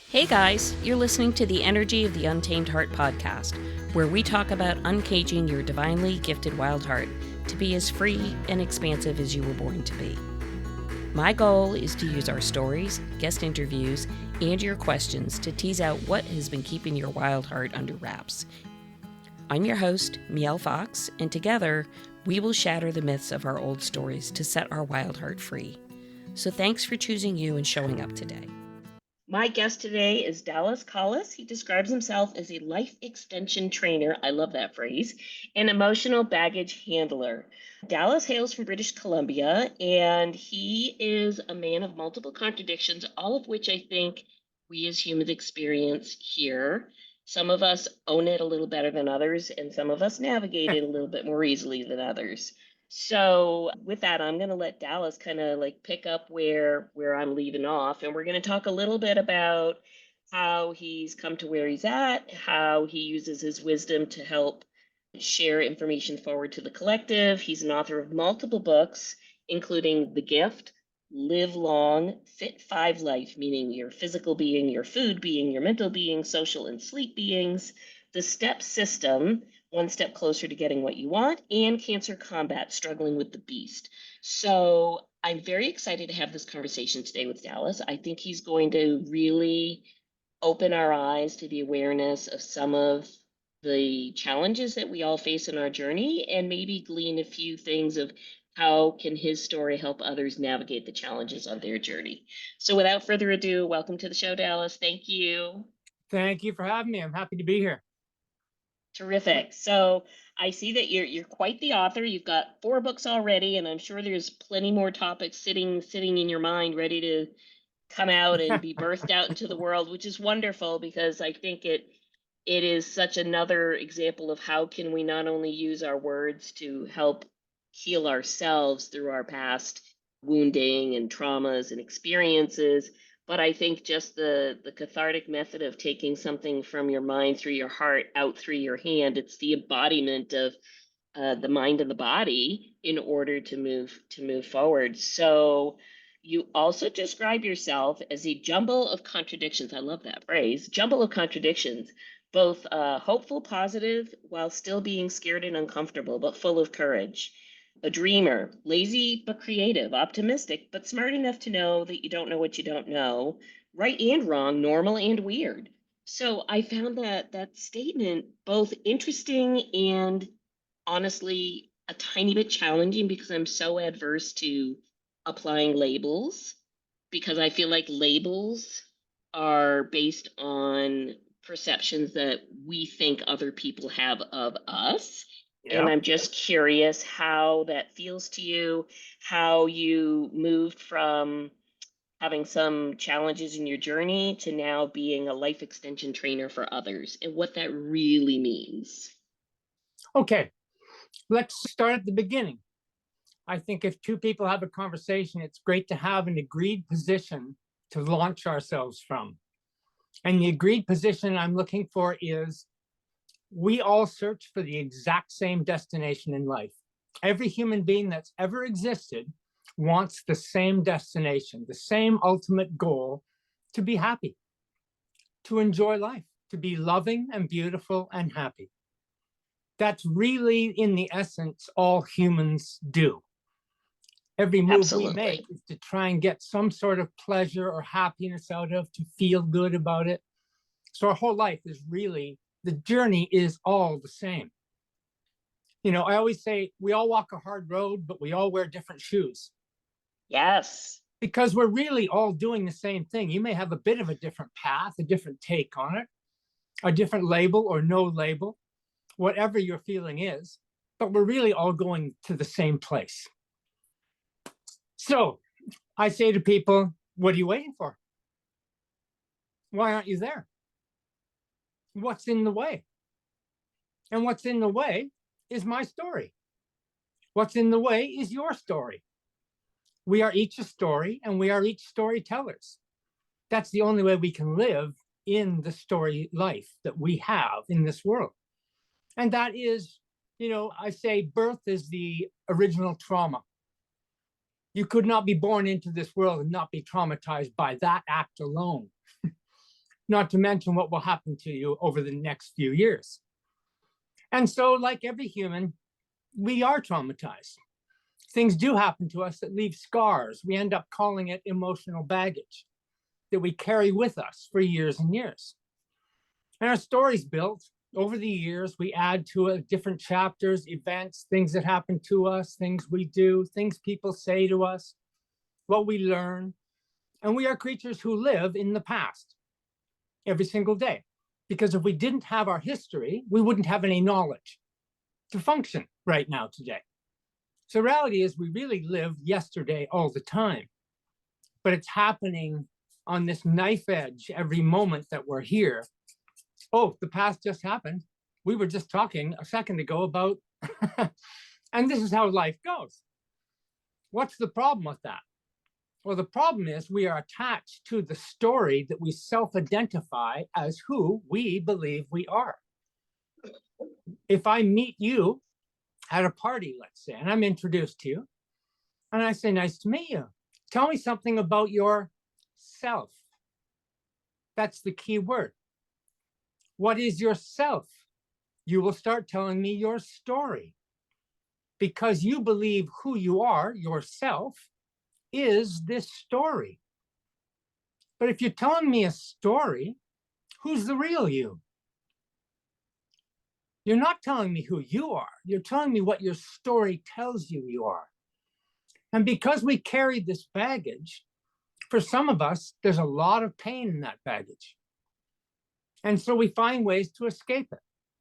Hey guys, you're listening to the Energy of the Untamed Heart podcast, where we talk about uncaging your divinely gifted wild heart to be as free and expansive as you were born to be. My goal is to use our stories, guest interviews, and your questions to tease out what has been keeping your wild heart under wraps. I'm your host, Mielle Fox, and together we will shatter the myths of our old stories to set our wild heart free. So thanks for choosing you and showing up today. My guest today is Dalla Collis. He describes himself as a life extension trainer. I love that phrase. An emotional baggage handler. Dallas hails from British Columbia, and he is a man of multiple contradictions, all of which I think we as humans experience here. Some of us own it a little better than others, and some of us navigate it a little bit more easily than others. So with that, I'm going to let Dallas kind of like pick up where I'm leaving off, and we're going to talk a little bit about how he's come to where he's at, how he uses his wisdom to help share information forward to the collective. He's an author of multiple books, including The Gift, Live Long, Fit 5 Life, meaning your physical being, your food being, your mental being, social and sleep beings, The Step System, One Step Closer to Getting What You Want, and Cancer Combat, Struggling with the Beast. So I'm very excited to have this conversation today with Dallas. I think he's going to really open our eyes to the awareness of some of the challenges that we all face in our journey and maybe glean a few things of how can his story help others navigate the challenges of their journey. So without further ado, welcome to the show, Dallas. Thank you. Thank you for having me. I'm happy to be here. Terrific. So I see that you're quite the author. You've got 4 books already, and I'm sure there's plenty more topics sitting in your mind, ready to come out and be birthed out into the world, which is wonderful because I think it is such another example of how can we not only use our words to help heal ourselves through our past wounding and traumas and experiences, but I think just the cathartic method of taking something from your mind through your heart out through your hand, it's the embodiment of the mind and the body in order to move forward. So you also describe yourself as a jumble of contradictions. I love that phrase, jumble of contradictions, both hopeful, positive, while still being scared and uncomfortable, but full of courage. A dreamer, lazy but creative, optimistic but smart enough to know that you don't know what you don't know, right and wrong, normal and weird. So I found that statement both interesting and honestly a tiny bit challenging because I'm so adverse to applying labels because I feel like labels are based on perceptions that we think other people have of us. And Yeah. I'm just curious how that feels to you, how you moved from having some challenges in your journey to now being a life extension trainer for others and what that really means. Okay. Let's start at the beginning. I think if two people have a conversation, it's great to have an agreed position to launch ourselves from. And the agreed position I'm looking for is we all search for the exact same destination in life. Every human being that's ever existed wants the same destination, the same ultimate goal, to be happy, to enjoy life, to be loving and beautiful and happy. That's really, in the essence, all humans do. Every move we make Absolutely. is to try and get some sort of pleasure or happiness out of, to feel good about it. So our whole life is really, the journey is all the same. You know, I always say we all walk a hard road, but we all wear different shoes Yes. because we're really all doing the same thing. You may have a bit of a different path, a different take on it, a different label or no label, whatever your feeling is, but we're really all going to the same place. So I say to people, what are you waiting for? Why aren't you there? What's in the way? And what's in the way is my story. What's in the way is your story. We are each a story and we are each storytellers. That's the only way we can live in the story life that we have in this world. And that is, you know, I say birth is the original trauma. You could not be born into this world and not be traumatized by that act alone. not to mention what will happen to you over the next few years. And so, like every human, we are traumatized. Things do happen to us that leave scars. We end up calling it emotional baggage that we carry with us for years and years. And our story's built over the years. We add to it different chapters, events, things that happen to us, things we do, things people say to us, what we learn. And we are creatures who live in the past every single day. Because if we didn't have our history, we wouldn't have any knowledge to function right now today. So reality is we really live yesterday all the time, but it's happening on this knife edge every moment that we're here. Oh, the past just happened. We were just talking a second ago about, and this is how life goes. What's the problem with that? Well, the problem is we are attached to the story that we self-identify as who we believe we are. If I meet you at a party, let's say, and I'm introduced to you, and I say, nice to meet you. Tell me something about yourself. That's the key word. What is yourself? You will start telling me your story because you believe who you are, yourself, is this story. But if you're telling me a story, who's the real you? You're not telling me who you are. You're telling me what your story tells you you are. And because we carry this baggage, for some of us, there's a lot of pain in that baggage. And so we find ways to escape it.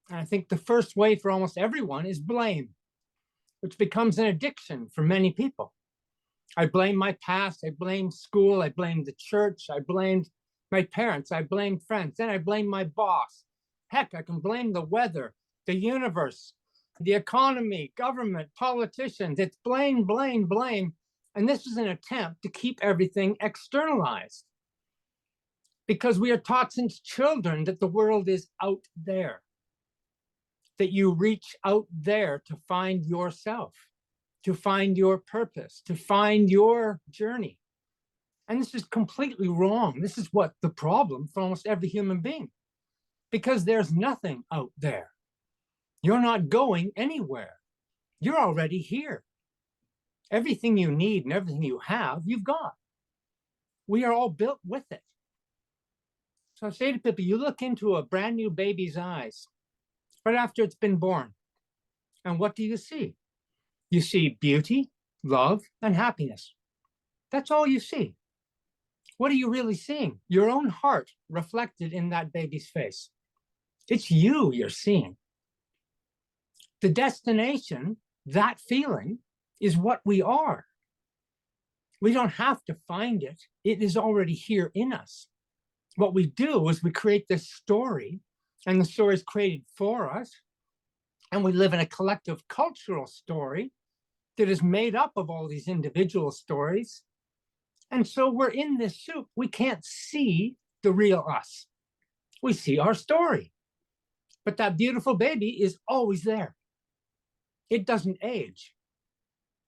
And I think the first way for almost everyone is blame, which becomes an addiction for many people. I blame my past. I blame school. I blame the church. I blamed my parents. I blamed friends. Then I blame my boss. Heck, I can blame the weather, the universe, the economy, government, politicians. It's blame, blame, blame. And this is an attempt to keep everything externalized because we are taught since children that the world is out there, that you reach out there to find yourself, to find your purpose, to find your journey. And this is completely wrong. This is what the problem for almost every human being, because there's nothing out there. You're not going anywhere. You're already here. Everything you need and everything you have, you've got. We are all built with it. So I say to people, you look into a brand new baby's eyes right after it's been born. And what do you see? You see beauty, love, and happiness. That's all you see. What are you really seeing? Your own heart reflected in that baby's face. It's you you're seeing. The destination, that feeling, is what we are. We don't have to find it. It is already here in us. What we do is we create this story, and the story is created for us, and we live in a collective cultural story that is made up of all these individual stories. And so we're in this soup. We can't see the real us. We see our story. But that beautiful baby is always there. It doesn't age.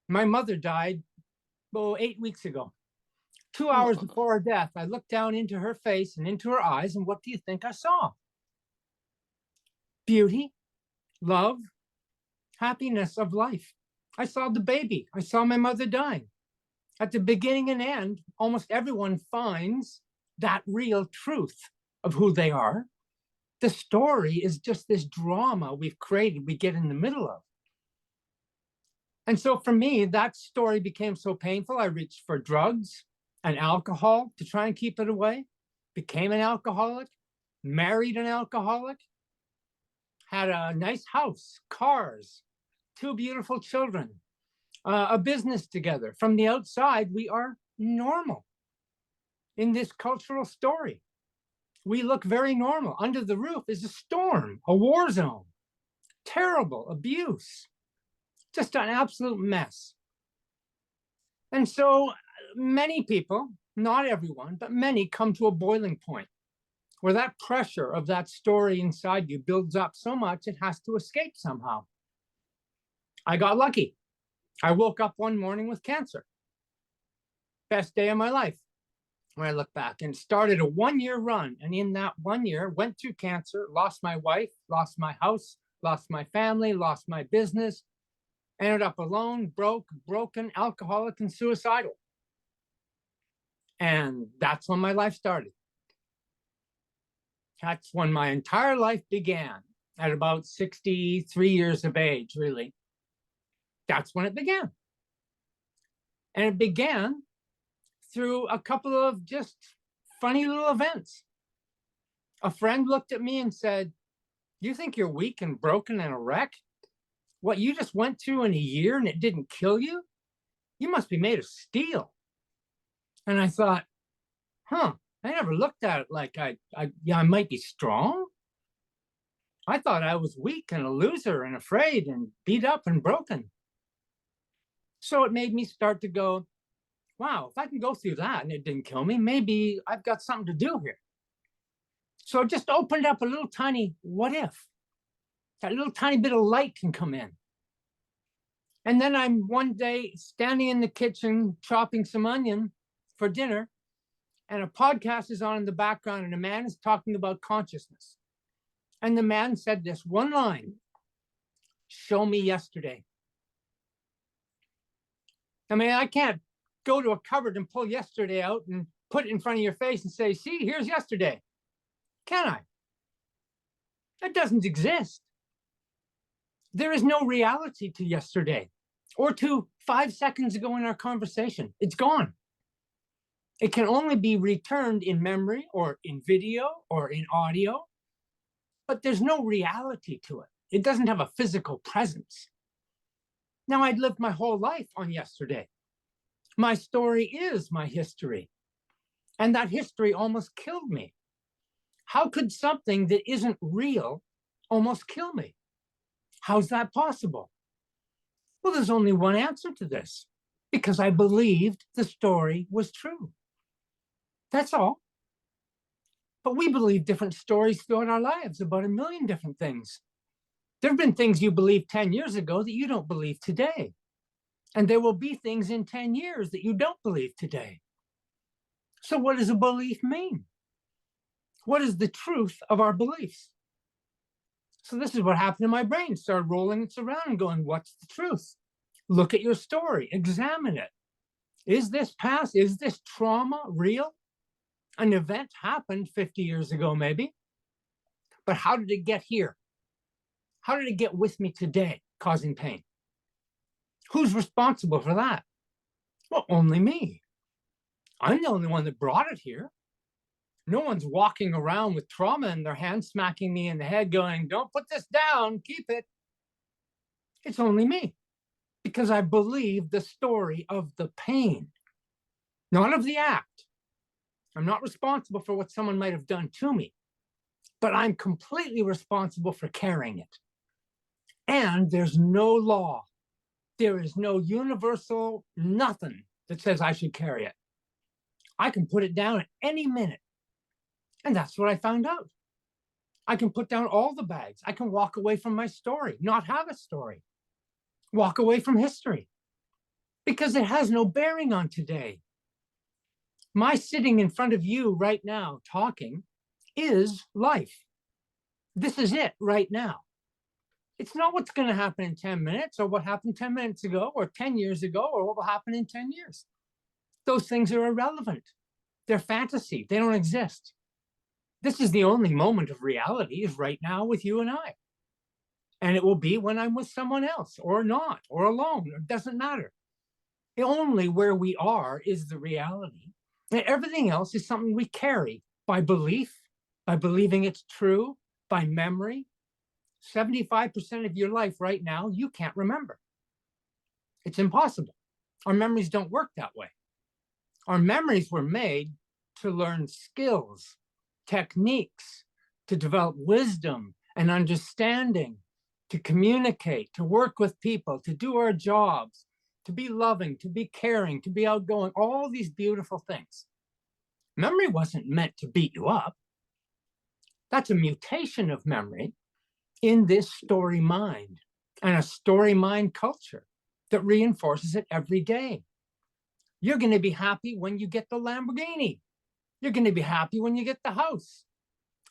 My mother died 8 weeks ago. 2 hours before her death, I looked down into her face and into her eyes, and what do you think I saw? Beauty, love, happiness of life. I saw the baby. I saw my mother dying. At the beginning and end, almost everyone finds that real truth of who they are. The story is just this drama we've created, we get in the middle of. And so for me, that story became so painful, I reached for drugs and alcohol to try and keep it away, became an alcoholic, married an alcoholic, had a nice house, cars, 2 beautiful children, a business together. From the outside, we are normal in this cultural story. We look very normal. Under the roof is a storm, a war zone, terrible abuse, just an absolute mess. And so many people, not everyone, but many come to a boiling point where that pressure of that story inside you builds up so much it has to escape somehow. I got lucky. I woke up one morning with cancer. Best day of my life. when I look back, and started a 1-year run. And in that 1 year, went through cancer, lost my wife, lost my house, lost my family, lost my business, ended up alone, broken, alcoholic, and suicidal. And that's when my life started. That's when my entire life began, at about 63 years of age, really. That's when it began. And it began through a couple of just funny little events. A friend looked at me and said, "You think you're weak and broken and a wreck? What you just went through in a year and it didn't kill you? You must be made of steel." And I thought, I never looked at it like I might be strong. I thought I was weak and a loser and afraid and beat up and broken. So it made me start to go, wow, if I can go through that and it didn't kill me, maybe I've got something to do here. So it just opened up a little tiny what if. That little tiny bit of light can come in. And then I'm one day standing in the kitchen chopping some onion for dinner, and a podcast is on in the background, and a man is talking about consciousness. And the man said this one line, "Show me yesterday." I mean, I can't go to a cupboard and pull yesterday out and put it in front of your face and say, "See, here's yesterday." Can I? That doesn't exist. There is no reality to yesterday or to 5 seconds ago in our conversation. It's gone. It can only be returned in memory or in video or in audio, but there's no reality to it. It doesn't have a physical presence. Now, I'd lived my whole life on yesterday. My story is my history, and that history almost killed me. How could something that isn't real almost kill me? How's that possible? Well, there's only one answer to this, because I believed the story was true. That's all. But we believe different stories throughout our lives about a million different things. There have been things you believed 10 years ago that you don't believe today. And there will be things in 10 years that you don't believe today. So what does a belief mean? What is the truth of our beliefs? So this is what happened in my brain. Started rolling it around and going, what's the truth? Look at your story, examine it. Is this past? Is this trauma real? An event happened 50 years ago, maybe. But how did it get here? How did it get with me today, causing pain? Who's responsible for that? Well, only me. I'm the only one that brought it here. No one's walking around with trauma in their hand, smacking me in the head, going, "Don't put this down, keep it." It's only me, because I believe the story of the pain, not of the act. I'm not responsible for what someone might have done to me, but I'm completely responsible for carrying it. And there's no law. There is no universal nothing that says I should carry it. I can put it down at any minute. And that's what I found out. I can put down all the bags. I can walk away from my story, not have a story, walk away from history, because it has no bearing on today. My sitting in front of you right now talking is life. This is it right now. It's not what's going to happen in 10 minutes or what happened 10 minutes ago or 10 years ago or what will happen in 10 years. Those things are irrelevant. They're fantasy. They don't exist. This is the only moment of reality, is right now with you and I. And it will be when I'm with someone else or not, or alone. It doesn't matter. Only where we are is the reality. And everything else is something we carry by belief, by believing it's true, by memory. 75% of your life right now, you can't remember. It's impossible. Our memories don't work that way. Our memories were made to learn skills, techniques, to develop wisdom and understanding, to communicate, to work with people, to do our jobs, to be loving, to be caring, to be outgoing, all these beautiful things. Memory wasn't meant to beat you up. That's a mutation of memory in this story mind, and a story mind culture that reinforces it every day. You're going to be happy when you get the Lamborghini. You're going to be happy when you get the house.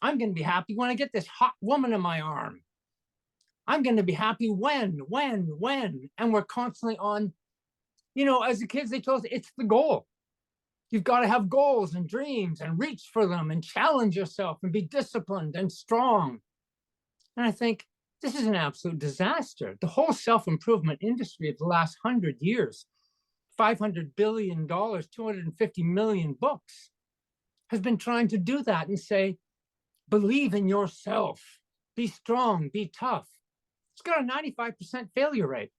I'm going to be happy when I get this hot woman in my arm. I'm going to be happy when. And we're constantly on, as the kids, they told us it's the goal. You've got to have goals and dreams and reach for them and challenge yourself and be disciplined and strong. And I think this is an absolute disaster. The whole self-improvement industry of the last 100 years, $500 billion, 250 million books, has been trying to do that and say, believe in yourself, be strong, be tough. It's got a 95% failure rate.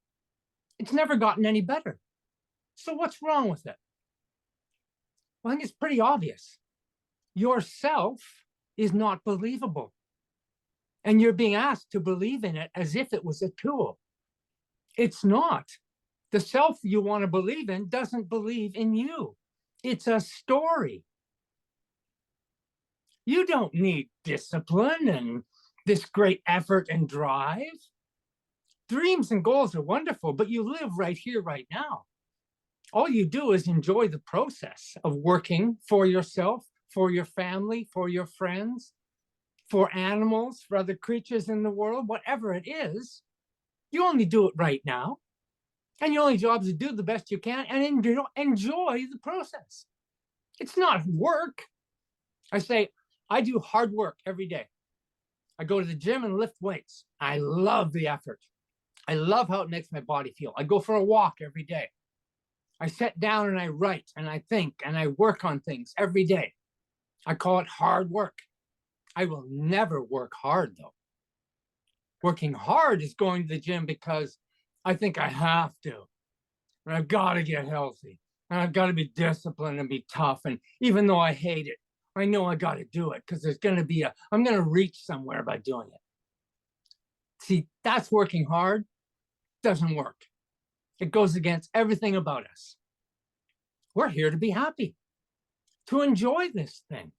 It's never gotten any better. So what's wrong with it? Well, I think it's pretty obvious. Yourself is not believable. And you're being asked to believe in it as if it was a tool. It's not. The self you want to believe in doesn't believe in you. It's a story. You don't need discipline and this great effort and drive. Dreams and goals are wonderful, but you live right here, right now. All you do is enjoy the process of working for yourself, for your family, for your friends, for animals, for other creatures in the world, whatever it is. You only do it right now. And your only job is to do the best you can and enjoy the process. It's not work. I say, I do hard work every day. I go to the gym and lift weights. I love the effort. I love how it makes my body feel. I go for a walk every day. I sit down and I write and I think and I work on things every day. I call it hard work. I will never work hard, though. Working hard is going to the gym because I think I have to. And I've got to get healthy. And I've got to be disciplined and be tough. And even though I hate it, I know I got to do it because there's going to be I'm going to reach somewhere by doing it. See, that's working hard. Doesn't work. It goes against everything about us. We're here to be happy, to enjoy this thing.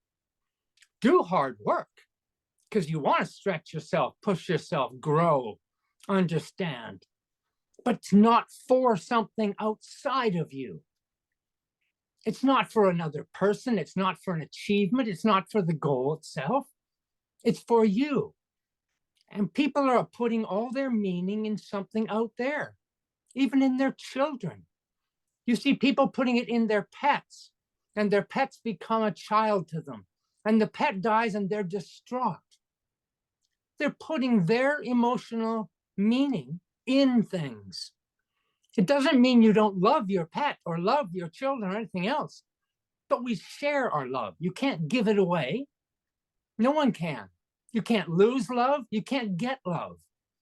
Do hard work because you want to stretch yourself, push yourself, grow, understand. But it's not for something outside of you. It's not for another person. It's not for an achievement. It's not for the goal itself. It's for you. And people are putting all their meaning in something out there, even in their children. You see people putting it in their pets, and their pets become a child to them. And the pet dies and they're distraught. They're putting their emotional meaning in things. It doesn't mean you don't love your pet or love your children or anything else, but we share our love. You can't give it away. No one can. You can't lose love. You can't get love.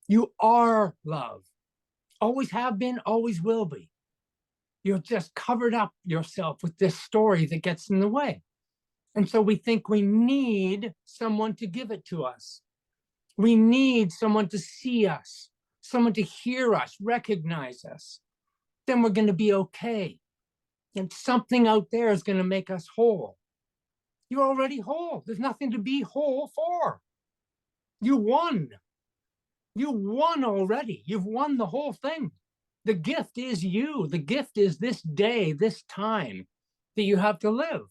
You are love. Always have been, always will be. You've just covered up yourself with this story that gets in the way. And so we think we need someone to give it to us. We need someone to see us, someone to hear us, recognize us. Then we're going to be okay. And something out there is going to make us whole. You're already whole. There's nothing to be whole for. You won. You won already. You've won the whole thing. The gift is you. The gift is this day, this time that you have to live.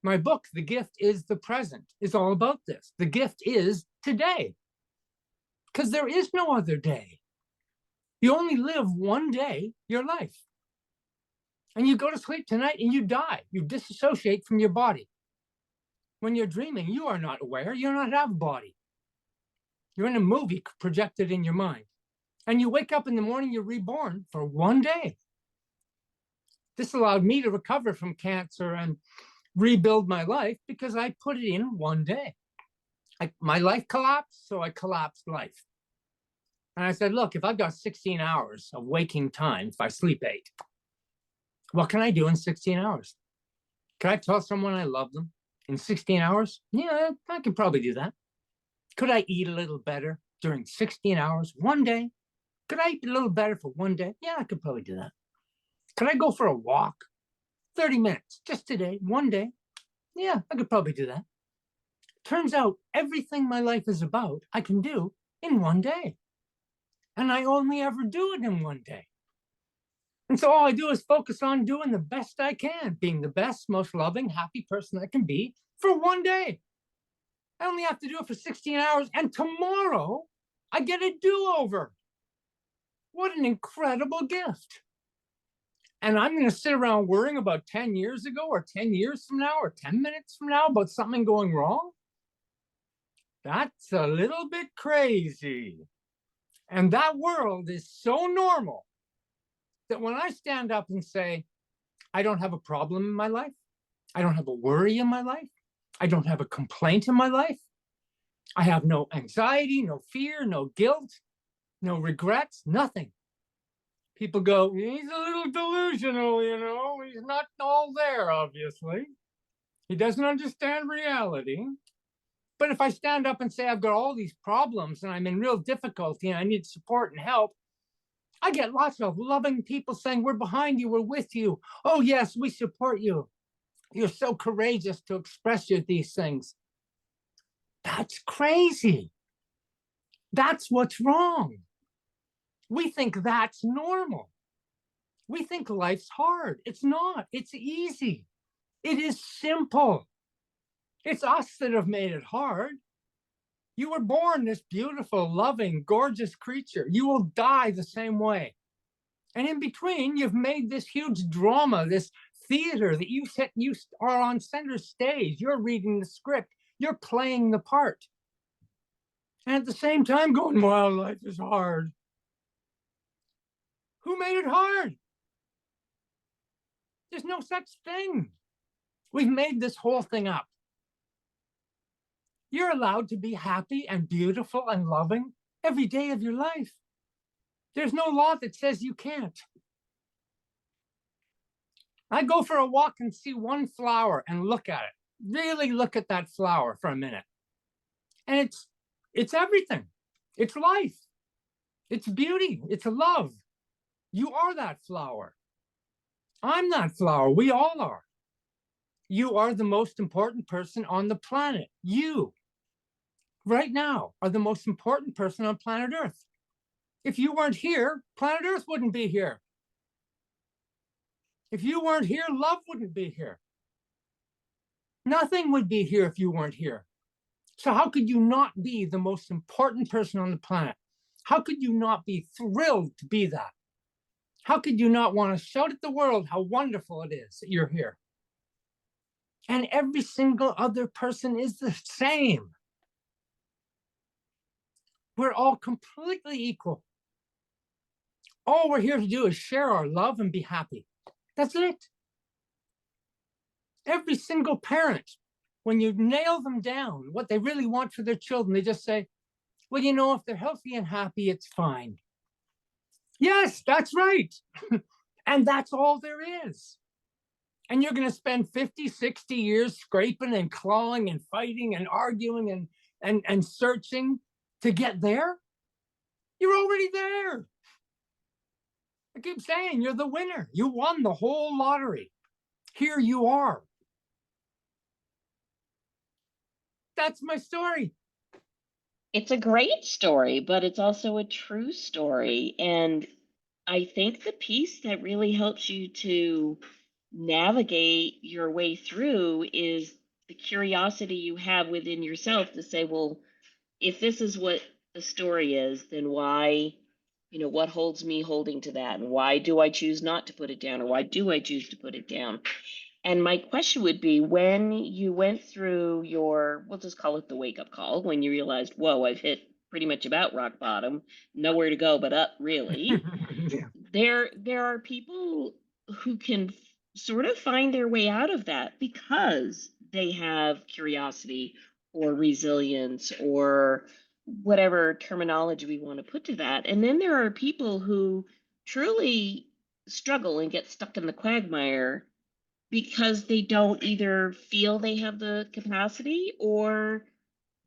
My book, The Gift is the Present, is all about this. The gift is today. Because there is no other day. You only live one day, your life. And you go to sleep tonight and you die. You disassociate from your body. When you're dreaming, you are not aware. You do not have a body. You're in a movie projected in your mind. And you wake up in the morning, you're reborn for one day. This allowed me to recover from cancer and rebuild my life because I put it in one day. My life collapsed, so I collapsed life. And I said, look, if I've got 16 hours of waking time, if I sleep 8, what can I do in 16 hours? Can I tell someone I love them in 16 hours? Yeah, I could probably do that. Could I eat a little better during 16 hours, one day? Could I eat a little better for one day? Yeah, I could probably do that. Could I go for a walk? 30 minutes, just today, one day? Yeah, I could probably do that. Turns out everything my life is about, I can do in one day. And I only ever do it in one day. And so all I do is focus on doing the best I can, being the best, most loving, happy person I can be for one day. I only have to do it for 16 hours, and tomorrow I get a do-over. What an incredible gift. And I'm going to sit around worrying about 10 years ago or 10 years from now or 10 minutes from now about something going wrong? That's a little bit crazy. And that world is so normal that when I stand up and say, I don't have a problem in my life, I don't have a worry in my life, I don't have a complaint in my life, I have no anxiety, no fear, no guilt, no regrets, nothing. People go, he's a little delusional, he's not all there, obviously. He doesn't understand reality. But if I stand up and say I've got all these problems and I'm in real difficulty and I need support and help, I get lots of loving people saying, we're behind you, we're with you. Oh, yes, we support you. You're so courageous to express these things. That's crazy. That's what's wrong. We think that's normal. We think life's hard. It's not. It's easy. It is simple. It's us that have made it hard. You were born this beautiful, loving, gorgeous creature. You will die the same way. And in between, you've made this huge drama, this theater that you are on center stage. You're reading the script. You're playing the part. And at the same time going, well, life is hard. Who made it hard? There's no such thing. We've made this whole thing up. You're allowed to be happy and beautiful and loving every day of your life. There's no law that says you can't. I go for a walk and see one flower and look at it. Really look at that flower for a minute. And it's everything. It's life. It's beauty. It's love. You are that flower. I'm that flower. We all are. You are the most important person on the planet. You, right now, are the most important person on planet Earth. If you weren't here, planet Earth wouldn't be here. If you weren't here, love wouldn't be here. Nothing would be here if you weren't here. So how could you not be the most important person on the planet? How could you not be thrilled to be that? How could you not want to shout at the world how wonderful it is that you're here? And every single other person is the same. We're all completely equal. All we're here to do is share our love and be happy. That's it. Every single parent, when you nail them down, what they really want for their children, they just say, well, if they're healthy and happy, it's fine. Yes, that's right. And that's all there is. And you're going to spend 50, 60 years scraping and clawing and fighting and arguing and searching to get there? You're already there. I keep saying you're the winner. You won the whole lottery. Here you are. That's my story. It's a great story, but it's also a true story. And I think the piece that really helps you to navigate your way through is the curiosity you have within yourself to say, well, if this is what the story is, then why, what holds me holding to that? And why do I choose not to put it down? Or why do I choose to put it down? And my question would be, when you went through we'll just call it the wake up call, when you realized, whoa, I've hit pretty much about rock bottom, nowhere to go but up, really. Yeah. There are people who can sort of find their way out of that because they have curiosity or resilience or whatever terminology we want to put to that. And then there are people who truly struggle and get stuck in the quagmire because they don't either feel they have the capacity or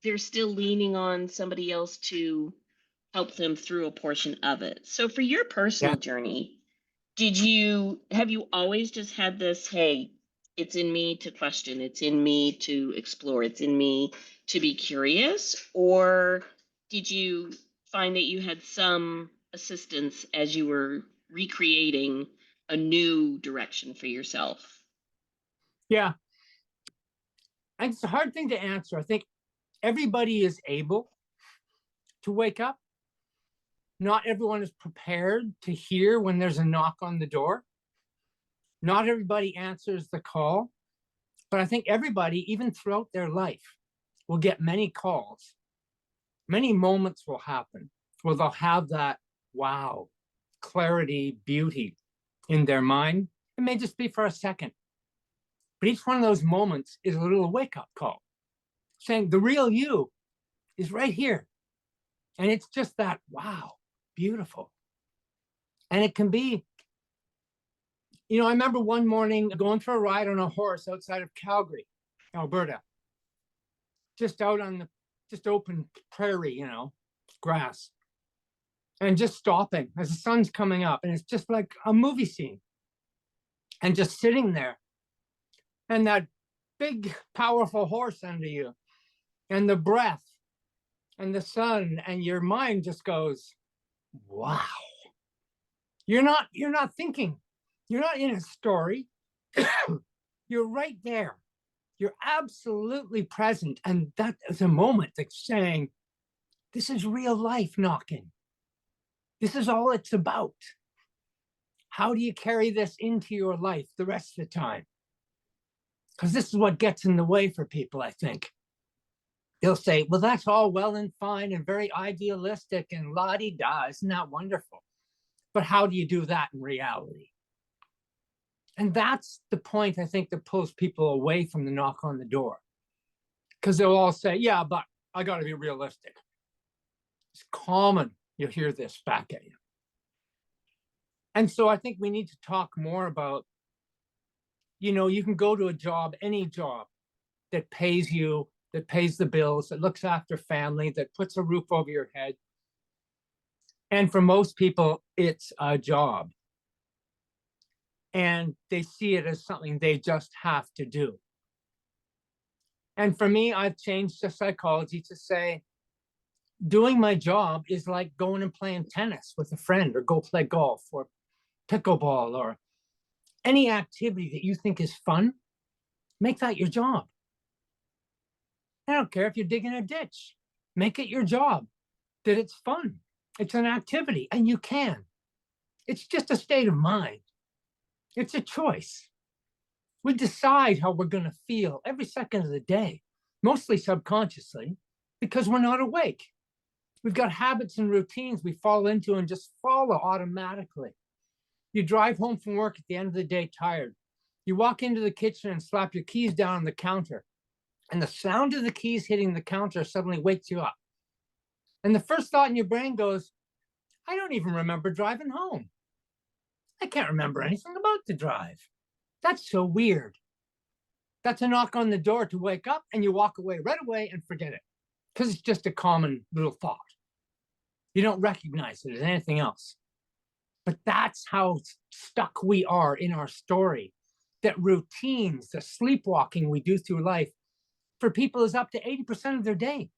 they're still leaning on somebody else to help them through a portion of it. So for your personal journey, have you always just had this, hey, it's in me to question, it's in me to explore, it's in me to be curious? Or did you find that you had some assistance as you were recreating a new direction for yourself? Yeah. And it's a hard thing to answer. I think everybody is able to wake up. Not everyone is prepared to hear when there's a knock on the door. Not everybody answers the call. But I think everybody, even throughout their life, will get many calls. Many moments will happen where they'll have that wow, clarity, beauty in their mind. It may just be for a second. But each one of those moments is a little wake-up call saying the real you is right here. And it's just that, wow, beautiful. And it can be, I remember one morning going for a ride on a horse outside of Calgary, Alberta, just out on the just open prairie, grass, and just stopping as the sun's coming up. And it's just like a movie scene. And just sitting there, and that big, powerful horse under you, and the breath, and the sun, and your mind just goes, wow. You're not thinking. You're not in a story. You're right there. You're absolutely present. And that is a moment that's saying, this is real life knocking. This is all it's about. How do you carry this into your life the rest of the time? Because this is what gets in the way for people, I think. They'll say, well, that's all well and fine and very idealistic and la-di-da, isn't that wonderful? But how do you do that in reality? And that's the point, I think, that pulls people away from the knock on the door. Because they'll all say, yeah, but I got to be realistic. It's common. You'll hear this back at you. And so I think we need to talk more about, you can go to a job, any job that pays you, that pays the bills, that looks after family, that puts a roof over your head. And for most people, it's a job. And they see it as something they just have to do. And for me, I've changed the psychology to say, doing my job is like going and playing tennis with a friend, or go play golf, or pickleball, or any activity that you think is fun. Make that your job. I don't care if you're digging a ditch. Make it your job, that it's fun. It's an activity, and you can. It's just a state of mind. It's a choice. We decide how we're going to feel every second of the day, mostly subconsciously, because we're not awake. We've got habits and routines we fall into and just follow automatically. You drive home from work at the end of the day tired. You walk into the kitchen and slap your keys down on the counter. And the sound of the keys hitting the counter suddenly wakes you up. And the first thought in your brain goes, I don't even remember driving home. I can't remember anything about the drive. That's so weird. That's a knock on the door to wake up, and you walk away right away and forget it, because it's just a common little thought. You don't recognize it as anything else. But that's how stuck we are in our story, that routines, the sleepwalking we do through life, for people is up to 80% of their day.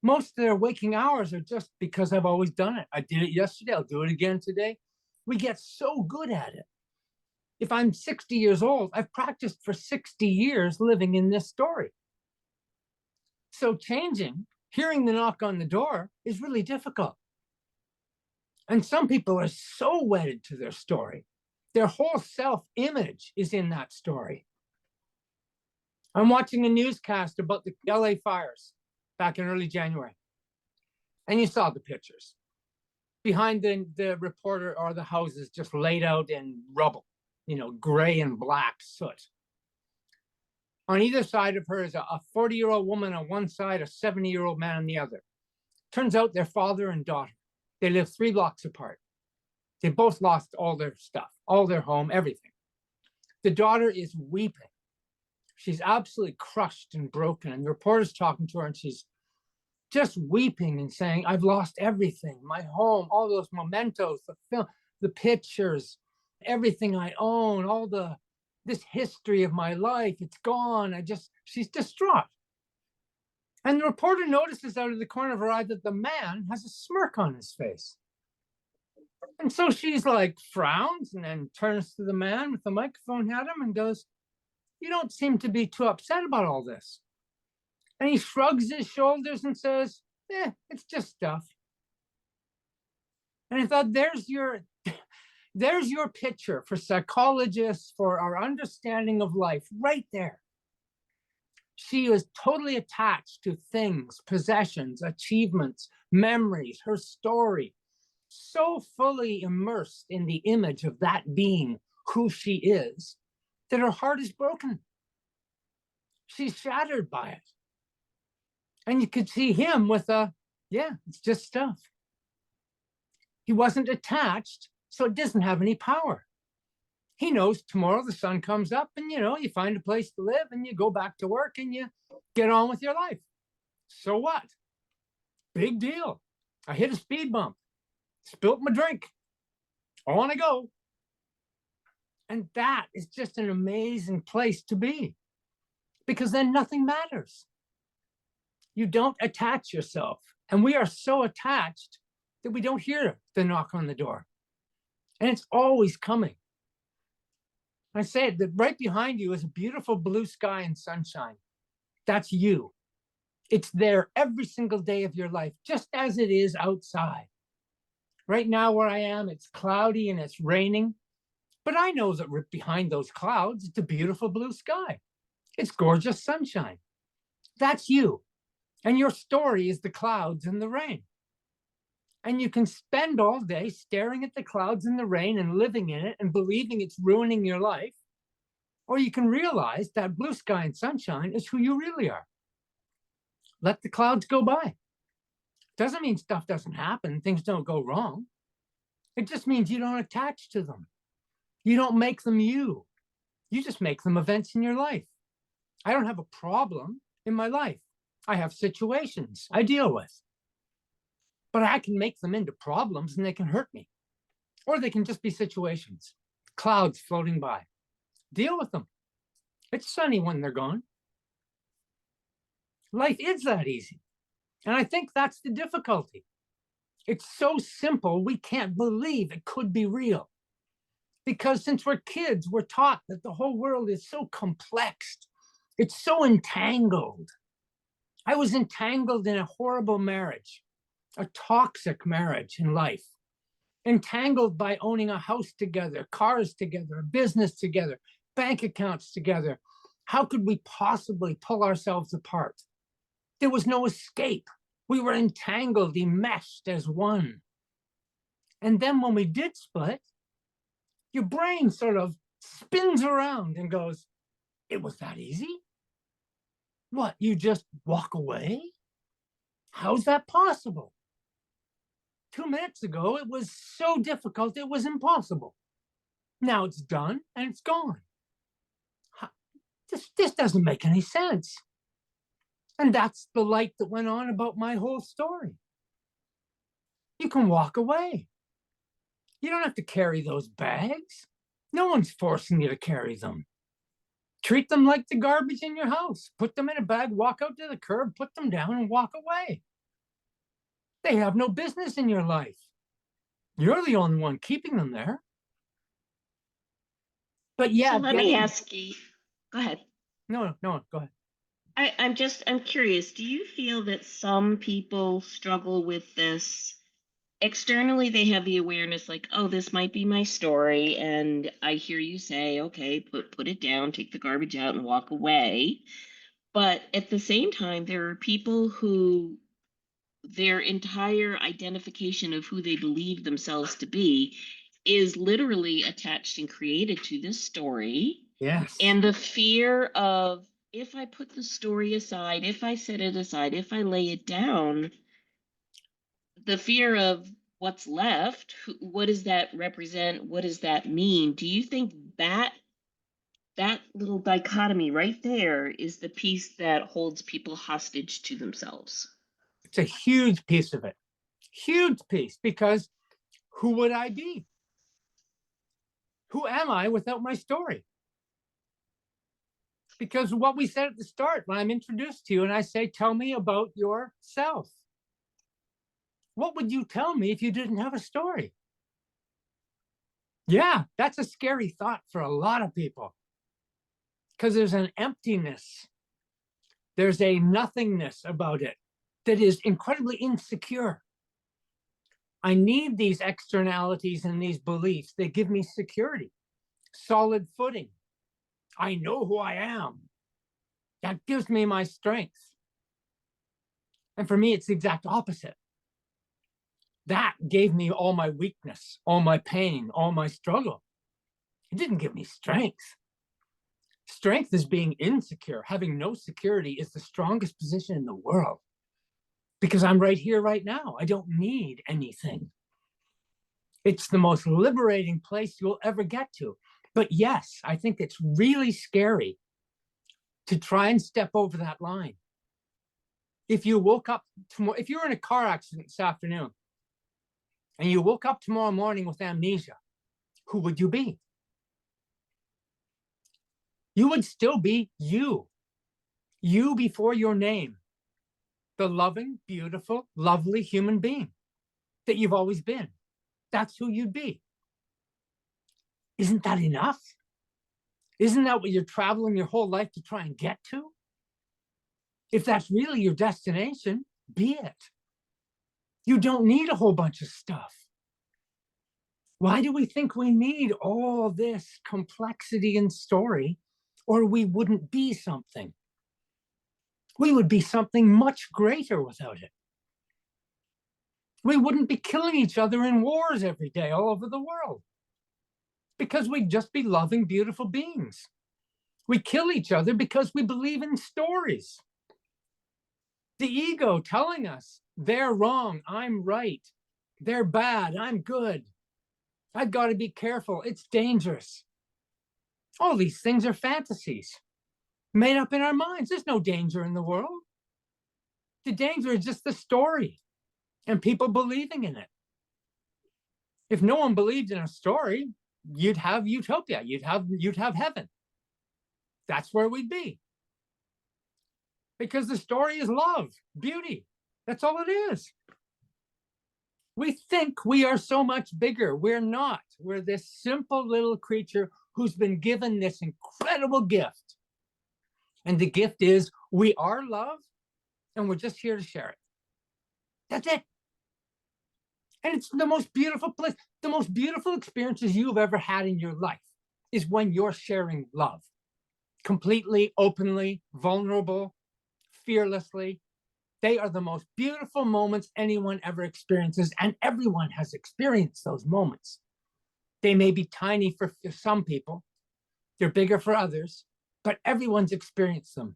Most of their waking hours are just because I've always done it. I did it yesterday, I'll do it again today. We get so good at it. If I'm 60 years old, I've practiced for 60 years living in this story. So changing, hearing the knock on the door, is really difficult. And some people are so wedded to their story. Their whole self-image is in that story. I'm watching a newscast about the LA fires back in early January. And you saw the pictures. Behind the reporter are the houses just laid out in rubble, gray and black soot. On either side of her is a 40-year-old woman on one side, a 70-year-old man on the other. Turns out they're father and daughter. They live 3 blocks apart. They both lost all their stuff, all their home, everything. The daughter is weeping. She's absolutely crushed and broken. And the reporter's talking to her, and she's just weeping and saying, I've lost everything, my home, all those mementos, the film, the pictures, everything I own, this history of my life, it's gone. She's distraught. And the reporter notices out of the corner of her eye that the man has a smirk on his face. And so she's like frowns and then turns to the man with the microphone at him and goes, "You don't seem to be too upset about all this." And he shrugs his shoulders and says, "It's just stuff." And I thought, there's your picture for psychologists, for our understanding of life right there. She was totally attached to things, possessions, achievements, memories, her story, so fully immersed in the image of that being, who she is, that her heart is broken. She's shattered by it. And you could see him with it's just stuff. He wasn't attached, so it doesn't have any power. He knows tomorrow the sun comes up and, you find a place to live and you go back to work and you get on with your life. So what? Big deal. I hit a speed bump, spilt my drink. I want to go. And that is just an amazing place to be, because then nothing matters. You don't attach yourself. And we are so attached that we don't hear the knock on the door. And it's always coming. I said that right behind you is a beautiful blue sky and sunshine. That's you. It's there every single day of your life, just as it is outside. Right now where I am, it's cloudy and it's raining. But I know that right behind those clouds, it's a beautiful blue sky. It's gorgeous sunshine. That's you. And your story is the clouds and the rain. And you can spend all day staring at the clouds and the rain and living in it and believing it's ruining your life. Or you can realize that blue sky and sunshine is who you really are. Let the clouds go by. Doesn't mean stuff doesn't happen, things don't go wrong. It just means you don't attach to them. You don't make them you. You just make them events in your life. I don't have a problem in my life. I have situations I deal with. But I can make them into problems and they can hurt me. Or they can just be situations, clouds floating by. Deal with them. It's sunny when they're gone. Life is that easy. And I think that's the difficulty. It's so simple, we can't believe it could be real. Because since we're kids, we're taught that the whole world is so complex. It's so entangled. I was entangled in a horrible marriage, a toxic marriage in life, entangled by owning a house together, cars together, a business together, bank accounts together. How could we possibly pull ourselves apart? There was no escape. We were entangled, enmeshed as one. And then when we did split, your brain sort of spins around and goes, "It was that easy? What, you just walk away? How's that possible? 2 minutes ago, it was so difficult, it was impossible. Now it's done and it's gone. This doesn't make any sense." And that's the light that went on about my whole story. You can walk away. You don't have to carry those bags. No one's forcing you to carry them. Treat them like the garbage in your house. Put them in a bag, walk out to the curb, put them down and walk away. They have no business in your life. You're the only one keeping them there. But yeah, So let me ask you, go ahead. No, go ahead. I'm curious, do you feel that some people struggle with this? Externally, they have the awareness like, oh, this might be my story. And I hear you say, okay, put it down, take the garbage out and walk away. But at the same time, there are people who their entire identification of who they believe themselves to be is literally attached and created to this story. Yes. And the fear of, if I put the story aside, if I set it aside, if I lay it down, the fear of what's left, what does that represent? What does that mean? Do you think that little dichotomy right there is the piece that holds people hostage to themselves? It's a huge piece of it. Huge piece, because who would I be? Who am I without my story? Because what we said at the start, when I'm introduced to you and I say, tell me about yourself. What would you tell me if you didn't have a story? Yeah, that's a scary thought for a lot of people because there's an emptiness. There's a nothingness about it that is incredibly insecure. I need these externalities and these beliefs. They give me security, solid footing. I know who I am. That gives me my strength. And for me, it's the exact opposite. That gave me all my weakness, all my pain, all my struggle. It didn't give me strength. Strength is being insecure. Having no security is the strongest position in the world because I'm right here, right now. I don't need anything. It's the most liberating place you'll ever get to. But yes, I think it's really scary to try and step over that line. If you woke up tomorrow, if you were in a car accident this afternoon and you woke up tomorrow morning with amnesia, who would you be? You would still be you before your name, the loving, beautiful, lovely human being that you've always been. That's who you'd be. Isn't that enough? Isn't that what you're traveling your whole life to try and get to? If that's really your destination, be it. You don't need a whole bunch of stuff. Why do we think we need all this complexity and story, or we wouldn't be something? We would be something much greater without it. We wouldn't be killing each other in wars every day all over the world because we'd just be loving, beautiful beings. We kill each other because we believe in stories. The ego telling us they're wrong, I'm right. They're bad, I'm good. I've got to be careful, it's dangerous. All these things are fantasies made up in our minds. There's no danger in the world. The danger is just the story and people believing in it. If no one believed in a story, you'd have utopia, you'd have heaven. That's where we'd be. Because the story is love, beauty. That's all it is. We think we are so much bigger. We're not. We're this simple little creature who's been given this incredible gift. And the gift is we are love, and we're just here to share it. That's it. And it's the most beautiful place. The most beautiful experiences you've ever had in your life is when you're sharing love. Completely, openly, vulnerable, fearlessly. They are the most beautiful moments anyone ever experiences, and everyone has experienced those moments. They may be tiny for some people, they're bigger for others, but everyone's experienced them.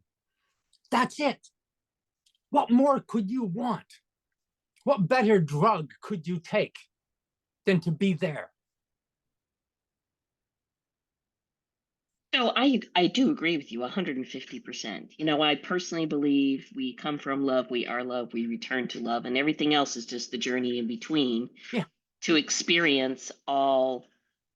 That's it. What more could you want? What better drug could you take than to be there? So I do agree with you 150%. You know, I personally believe we come from love, we are love, we return to love, and everything else is just the journey in between. Yeah. To experience all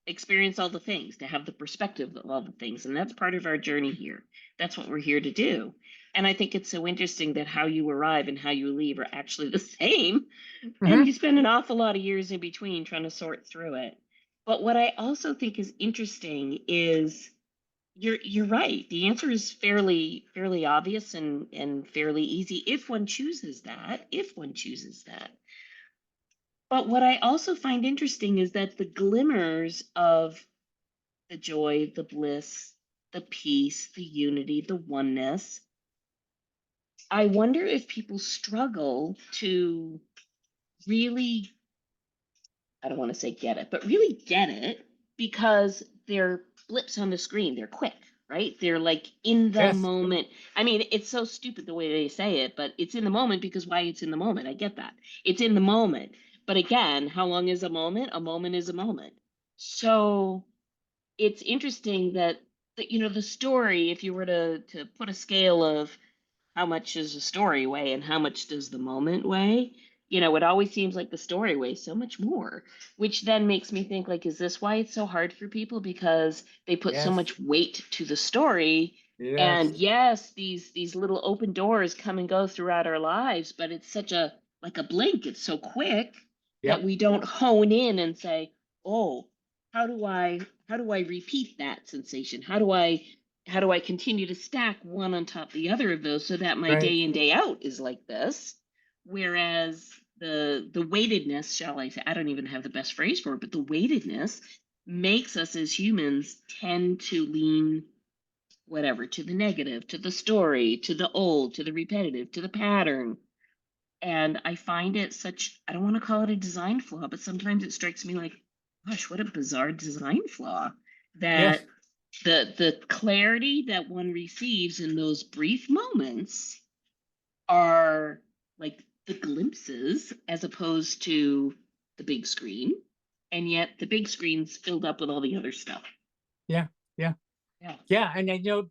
the things, to have the perspective of all the things. And that's part of our journey here. That's what we're here to do. And I think it's so interesting that how you arrive and how you leave are actually the same. Mm-hmm. And you spend an awful lot of years in between trying to sort through it. But what I also think is interesting is you're right. The answer is fairly obvious and fairly easy if one chooses that, But what I also find interesting is that the glimmers of the joy, the bliss, the peace, the unity, the oneness, I wonder if people struggle to really, I don't want to say get it, but really get it because they're blips on the screen. They're quick, right? They're like in the Yes. moment. I mean, it's so stupid the way they say it, but it's in the moment because why it's in the moment. I get that. It's in the moment. But again, how long is a moment? A moment is a moment. So it's interesting that, the story, if you were to put a scale of how much does a story weigh and how much does the moment weigh, it always seems like the story weighs so much more, which then makes me think, like, is this why it's so hard for people? Because they put so Yes. much weight to the story. Yes. And yes, these little open doors come and go throughout our lives, but it's such like a blink. It's so quick Yep. that we don't hone in and say, oh, how do I repeat that sensation? How do I continue to stack one on top of the other of those so that my Right. day in day out is like this? Whereas the weightedness, shall I say, I don't even have the best phrase for it, but the weightedness makes us as humans tend to lean whatever to the negative, to the story, to the old, to the repetitive, to the pattern. And I find it such, I don't want to call it a design flaw, but sometimes it strikes me like, gosh, what a bizarre design flaw Yes. that the clarity that one receives in those brief moments are like the glimpses as opposed to the big screen. And yet the big screen's filled up with all the other stuff. Yeah. Yeah. Yeah. Yeah. And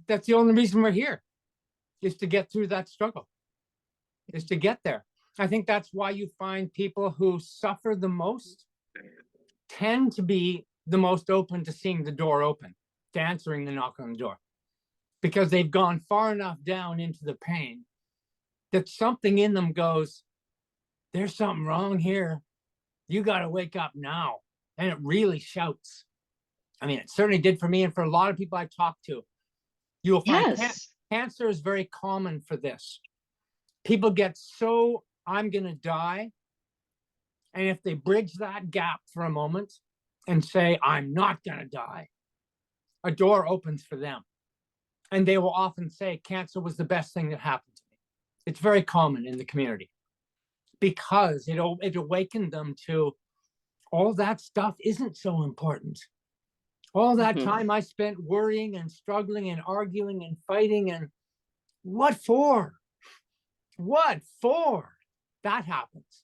that's the only reason we're here, is to get through that struggle, is to get there. I think that's why you find people who suffer the most tend to be the most open to seeing the door open, to answering the knock on the door, because they've gone far enough down into the pain that something in them goes, there's something wrong here. You got to wake up now. And it really shouts. I mean, it certainly did for me and for a lot of people I talked to. You will find Yes. cancer is very common for this. People get so, I'm going to die. And if they bridge that gap for a moment and say, I'm not going to die, a door opens for them. And they will often say, cancer was the best thing that happened to me. It's very common in the community because it awakened them to all that stuff isn't so important. All that time I spent worrying and struggling and arguing and fighting, and what for? What for? That happens.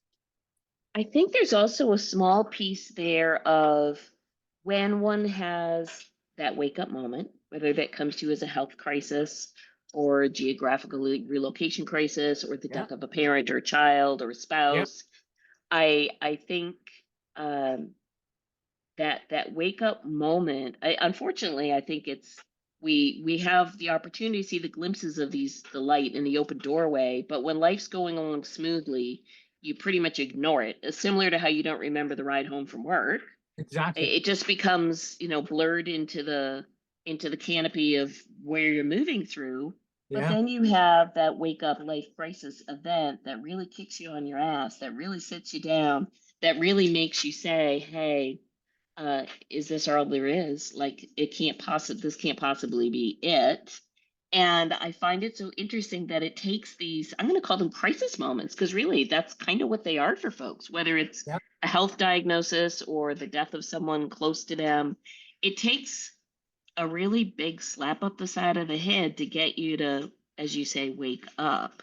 I think there's also a small piece there of when one has that wake up moment, whether that comes to you as a health crisis or a geographical relocation crisis or the Yeah. death of a parent or a child or a Yeah. spouse. I think um, that wake up moment. Unfortunately, I think it's we have the opportunity to see the glimpses of the light in the open doorway, but when life's going along smoothly, you pretty much ignore it. Similar to how you don't remember the ride home from work. Exactly. It just becomes, blurred into the canopy of where you're moving through. But Yeah. then you have that wake up life crisis event that really kicks you on your ass, that really sits you down, that really makes you say, hey, is this all there is? Like, this can't possibly be it. And I find it so interesting that it takes these, I'm going to call them crisis moments, because really that's kind of what they are for folks, whether it's Yeah. a health diagnosis or the death of someone close to them. It takes a really big slap up the side of the head to get you to, as you say, wake up.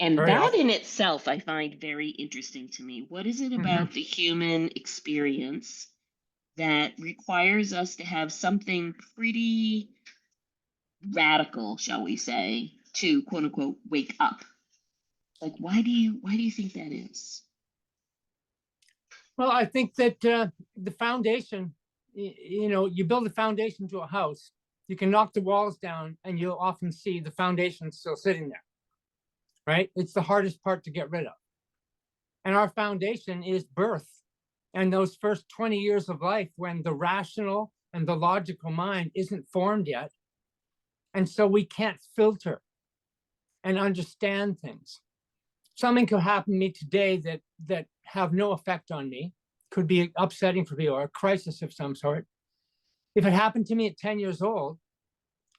And Very that often. in itself, I find very interesting to me. What is it about the human experience that requires us to have something pretty radical, shall we say, to quote unquote wake up? Like, why do you think that is? Well, I think that the foundation, you build a foundation to a house, you can knock the walls down and you'll often see the foundation still sitting there, right? It's the hardest part to get rid of. And our foundation is birth. And those first 20 years of life when the rational and the logical mind isn't formed yet. And so we can't filter and understand things. Something could happen to me today that have no effect on me, could be upsetting for me or a crisis of some sort. If it happened to me at 10 years old,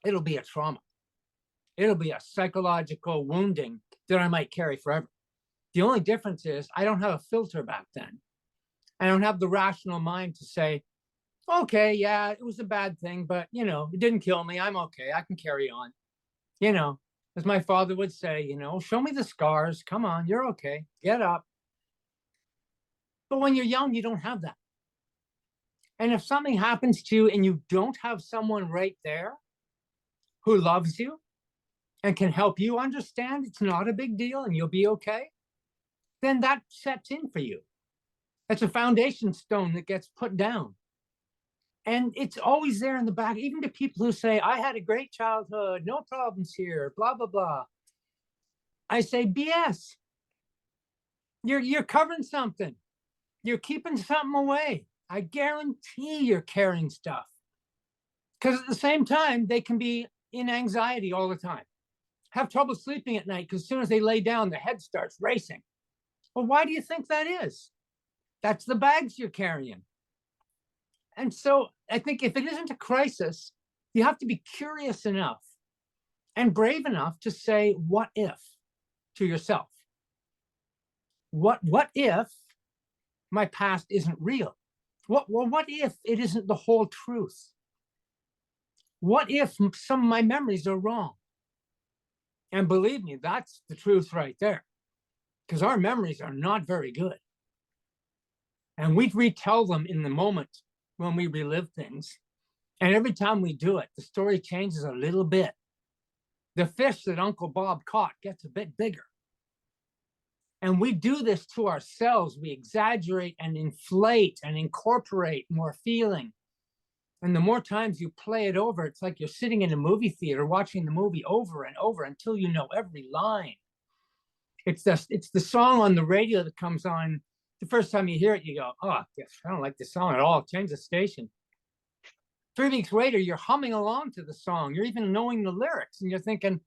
it'll be a trauma. It'll be a psychological wounding that I might carry forever. The only difference is I don't have a filter back then. I don't have the rational mind to say, okay, yeah, it was a bad thing, but it didn't kill me. I'm okay. I can carry on. As my father would say, show me the scars. Come on, you're okay. Get up. But when you're young, you don't have that. And if something happens to you and you don't have someone right there who loves you and can help you understand it's not a big deal and you'll be okay, then that sets in for you. That's a foundation stone that gets put down. And it's always there in the back, even to people who say, I had a great childhood, no problems here, blah, blah, blah. I say, BS. You're covering something. You're keeping something away. I guarantee you're carrying stuff. Because at the same time, they can be in anxiety all the time, have trouble sleeping at night because as soon as they lay down, the head starts racing. Well, why do you think that is? That's the bags you're carrying. And so I think if it isn't a crisis, you have to be curious enough and brave enough to say, what if to yourself? What if my past isn't real? What if it isn't the whole truth? What if some of my memories are wrong? And believe me, that's the truth right there, because our memories are not very good. And we retell them in the moment when we relive things. And every time we do it, the story changes a little bit. The fish that Uncle Bob caught gets a bit bigger. And we do this to ourselves. We exaggerate and inflate and incorporate more feeling. And the more times you play it over, it's like you're sitting in a movie theater watching the movie over and over until you know every line. It's the song on the radio that comes on. The first time you hear it, you go, oh, yes, I don't like this song at all. Change the station. 3 weeks later, you're humming along to the song. You're even knowing the lyrics. And you're thinking,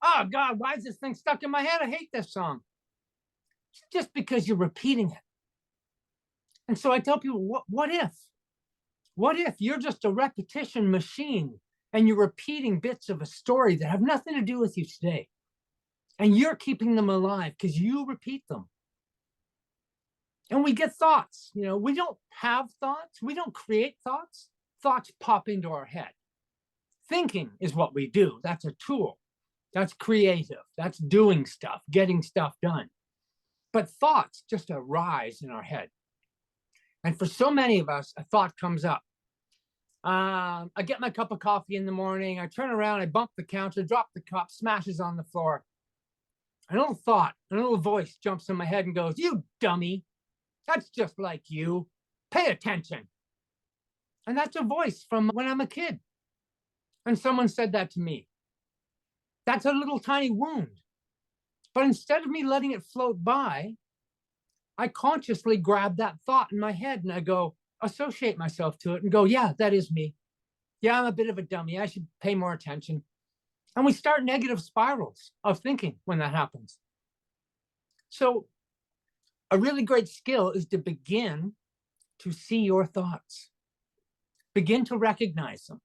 oh, God, why is this thing stuck in my head? I hate this song. It's just because you're repeating it. And so I tell people, what if? What if you're just a repetition machine and you're repeating bits of a story that have nothing to do with you today? And you're keeping them alive because you repeat them. And we get thoughts. You know, we don't have thoughts. We don't create thoughts. Thoughts pop into our head. Thinking is what we do. That's a tool. That's creative. That's doing stuff, getting stuff done. But thoughts just arise in our head. And for so many of us, a thought comes up. I get my cup of coffee in the morning. I turn around, I bump the counter, drop the cup, smashes on the floor. A little thought, a little voice jumps in my head and goes, you dummy. That's just like you. Pay attention. And that's a voice from when I'm a kid. And someone said that to me. That's a little tiny wound. But instead of me letting it float by, I consciously grab that thought in my head and I go, associate myself to it and go, yeah, that is me. Yeah, I'm a bit of a dummy. I should pay more attention. And we start negative spirals of thinking when that happens. So a really great skill is to begin to see your thoughts. Begin to recognize them.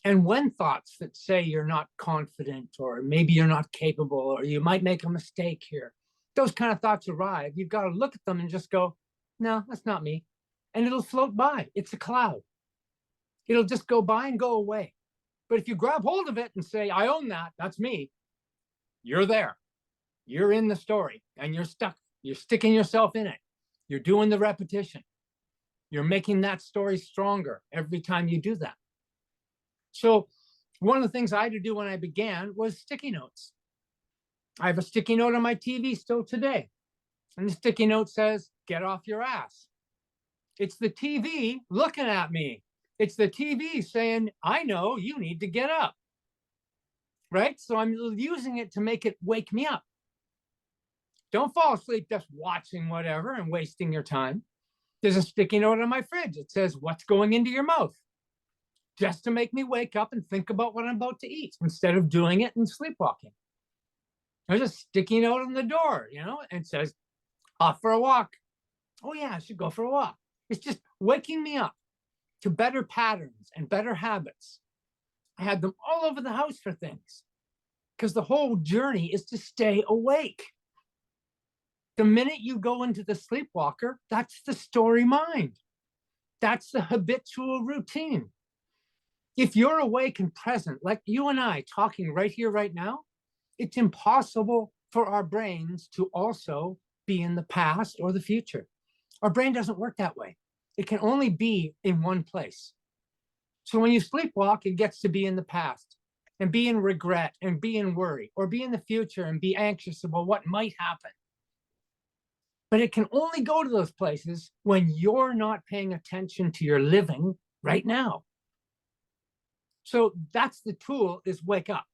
And when thoughts that say you're not confident, or maybe you're not capable, or you might make a mistake here, those kind of thoughts arrive, you've got to look at them and just go, no, that's not me. And it'll float by. It's a cloud. It'll just go by and go away. But if you grab hold of it and say, I own that, that's me, you're there. You're in the story and you're stuck. You're sticking yourself in it. You're doing the repetition. You're making that story stronger every time you do that. So one of the things I had to do when I began was sticky notes. I have a sticky note on my TV still today. And the sticky note says, get off your ass. It's the TV looking at me. It's the TV saying, I know you need to get up. Right? So I'm using it to make it wake me up. Don't fall asleep just watching whatever and wasting your time. There's a sticky note on my fridge. It says, what's going into your mouth? Just to make me wake up and think about what I'm about to eat instead of doing it and sleepwalking. There's a sticky note on the door, and it says, off for a walk. Oh yeah, I should go for a walk. It's just waking me up to better patterns and better habits. I had them all over the house for things because the whole journey is to stay awake. The minute you go into the sleepwalker, that's the story mind. That's the habitual routine. If you're awake and present, like you and I talking right here, right now, it's impossible for our brains to also be in the past or the future. Our brain doesn't work that way. It can only be in one place. So when you sleepwalk, it gets to be in the past and be in regret and be in worry, or be in the future and be anxious about what might happen. But it can only go to those places when you're not paying attention to your living right now. So that's the tool, is wake up.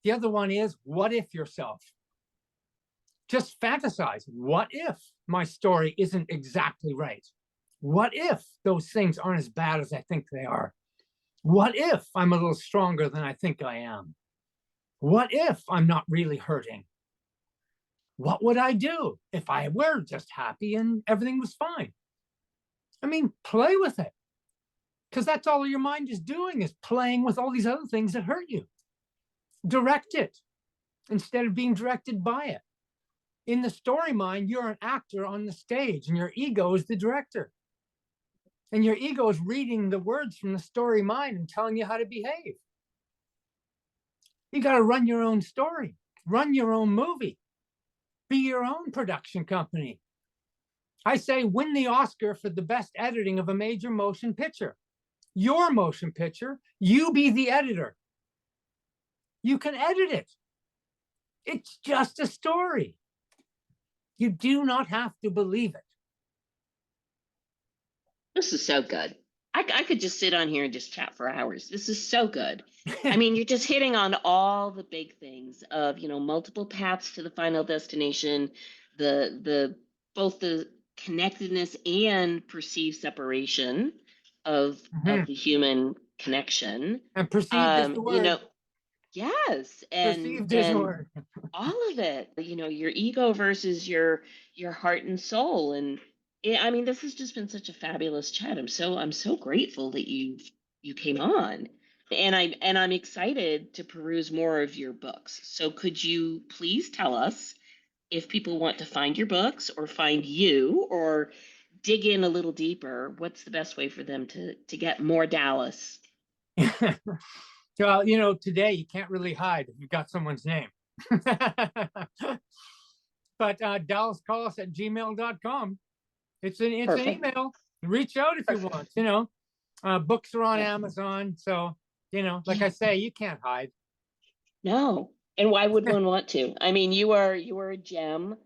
The other one is, what if yourself? Just fantasize. What if my story isn't exactly right? What if those things aren't as bad as I think they are? What if I'm a little stronger than I think I am? What if I'm not really hurting? What would I do if I were just happy and everything was fine? I mean, play with it. Because that's all your mind is doing, is playing with all these other things that hurt you. Direct it instead of being directed by it. In the story mind, you're an actor on the stage and your ego is the director. And your ego is reading the words from the story mind and telling you how to behave. You got to run your own story, run your own movie, be your own production company. I say win the Oscar for the best editing of a major motion picture. Your motion picture, you be the editor. You can edit it. It's just a story. You do not have to believe it. This is so good. I could just sit on here and just chat for hours. This is so good. I mean, you're just hitting on all the big things of, multiple paths to the final destination, the both the connectedness and perceived separation of the human connection. And perceived is the word. Yes, Perceived is the and word. all of it, your ego versus your heart and soul. And I mean, this has just been such a fabulous chat. I'm so grateful that you came on. And I'm excited to peruse more of your books. So could you please tell us, if people want to find your books or find you or dig in a little deeper, what's the best way for them to get more Dallas? Well, today you can't really hide if you've got someone's name. But Dallas Collis at gmail.com. It's an email. Reach out if you want. Books are on Amazon. So, like I say, you can't hide. No. And why would one want to? I mean, you are a gem,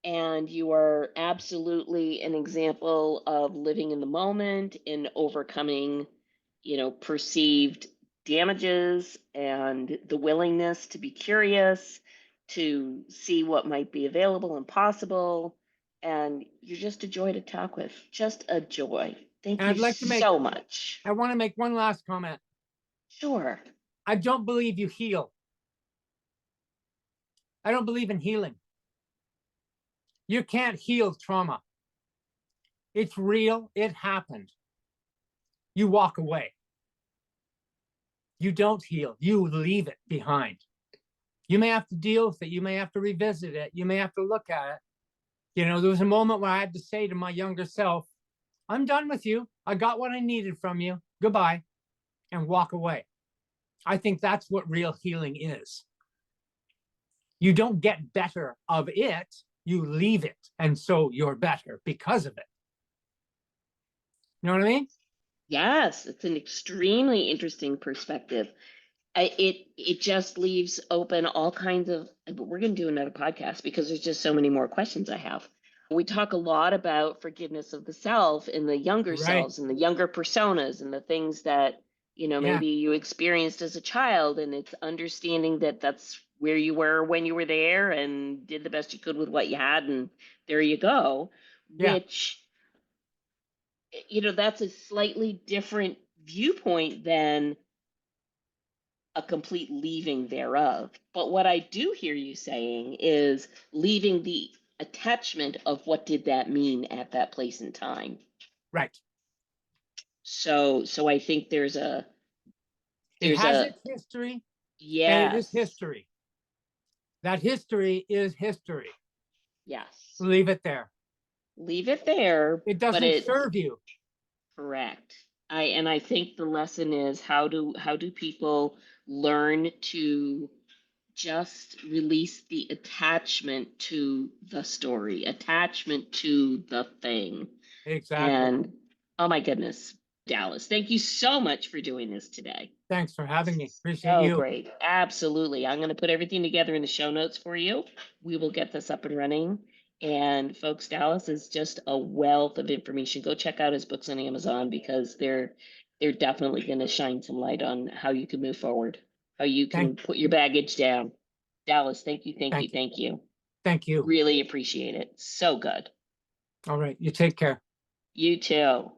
and you are absolutely an example of living in the moment, in overcoming, perceived damages, and the willingness to be curious, to see what might be available and possible. And you're just a joy to talk with. Just a joy. Thank you so much. I want to make one last comment. Sure. I don't believe you heal. I don't believe in healing. You can't heal trauma. It's real. It happened. You walk away. You don't heal. You leave it behind. You may have to deal with it. You may have to revisit it. You may have to look at it. There was a moment where I had to say to my younger self, I'm done with you. I got what I needed from you. Goodbye. And walk away. I think that's what real healing is. You don't get better of it. You leave it. And so you're better because of it. You know what I mean? Yes, it's an extremely interesting perspective. It just leaves open all kinds of, but we're going to do another podcast because there's just so many more questions I have. We talk a lot about forgiveness of the self and the younger selves and the younger personas and the things that, maybe you experienced as a child, and it's understanding that that's where you were when you were there and did the best you could with what you had, and there you go, which, that's a slightly different viewpoint than a complete leaving thereof. But what I do hear you saying is leaving the attachment of what did that mean at that place in time. Right. So I think there's its history. Yes. And it is history. That history is history. Yes. Leave it there. Leave it there. It doesn't serve you. Correct. I think the lesson is how do people learn to just release the attachment to the story, attachment to the thing. Exactly. And oh my goodness, Dallas, thank you so much for doing this today. Thanks for having me. Appreciate you. Oh, great. Absolutely. I'm going to put everything together in the show notes for you. We will get this up and running. And folks, Dallas is just a wealth of information. Go check out his books on Amazon because they're definitely going to shine some light on how you can move forward, how you can put your baggage down. Dallas, thank you. Thank you. Thank you. Really appreciate it. So good. All right. You take care. You too.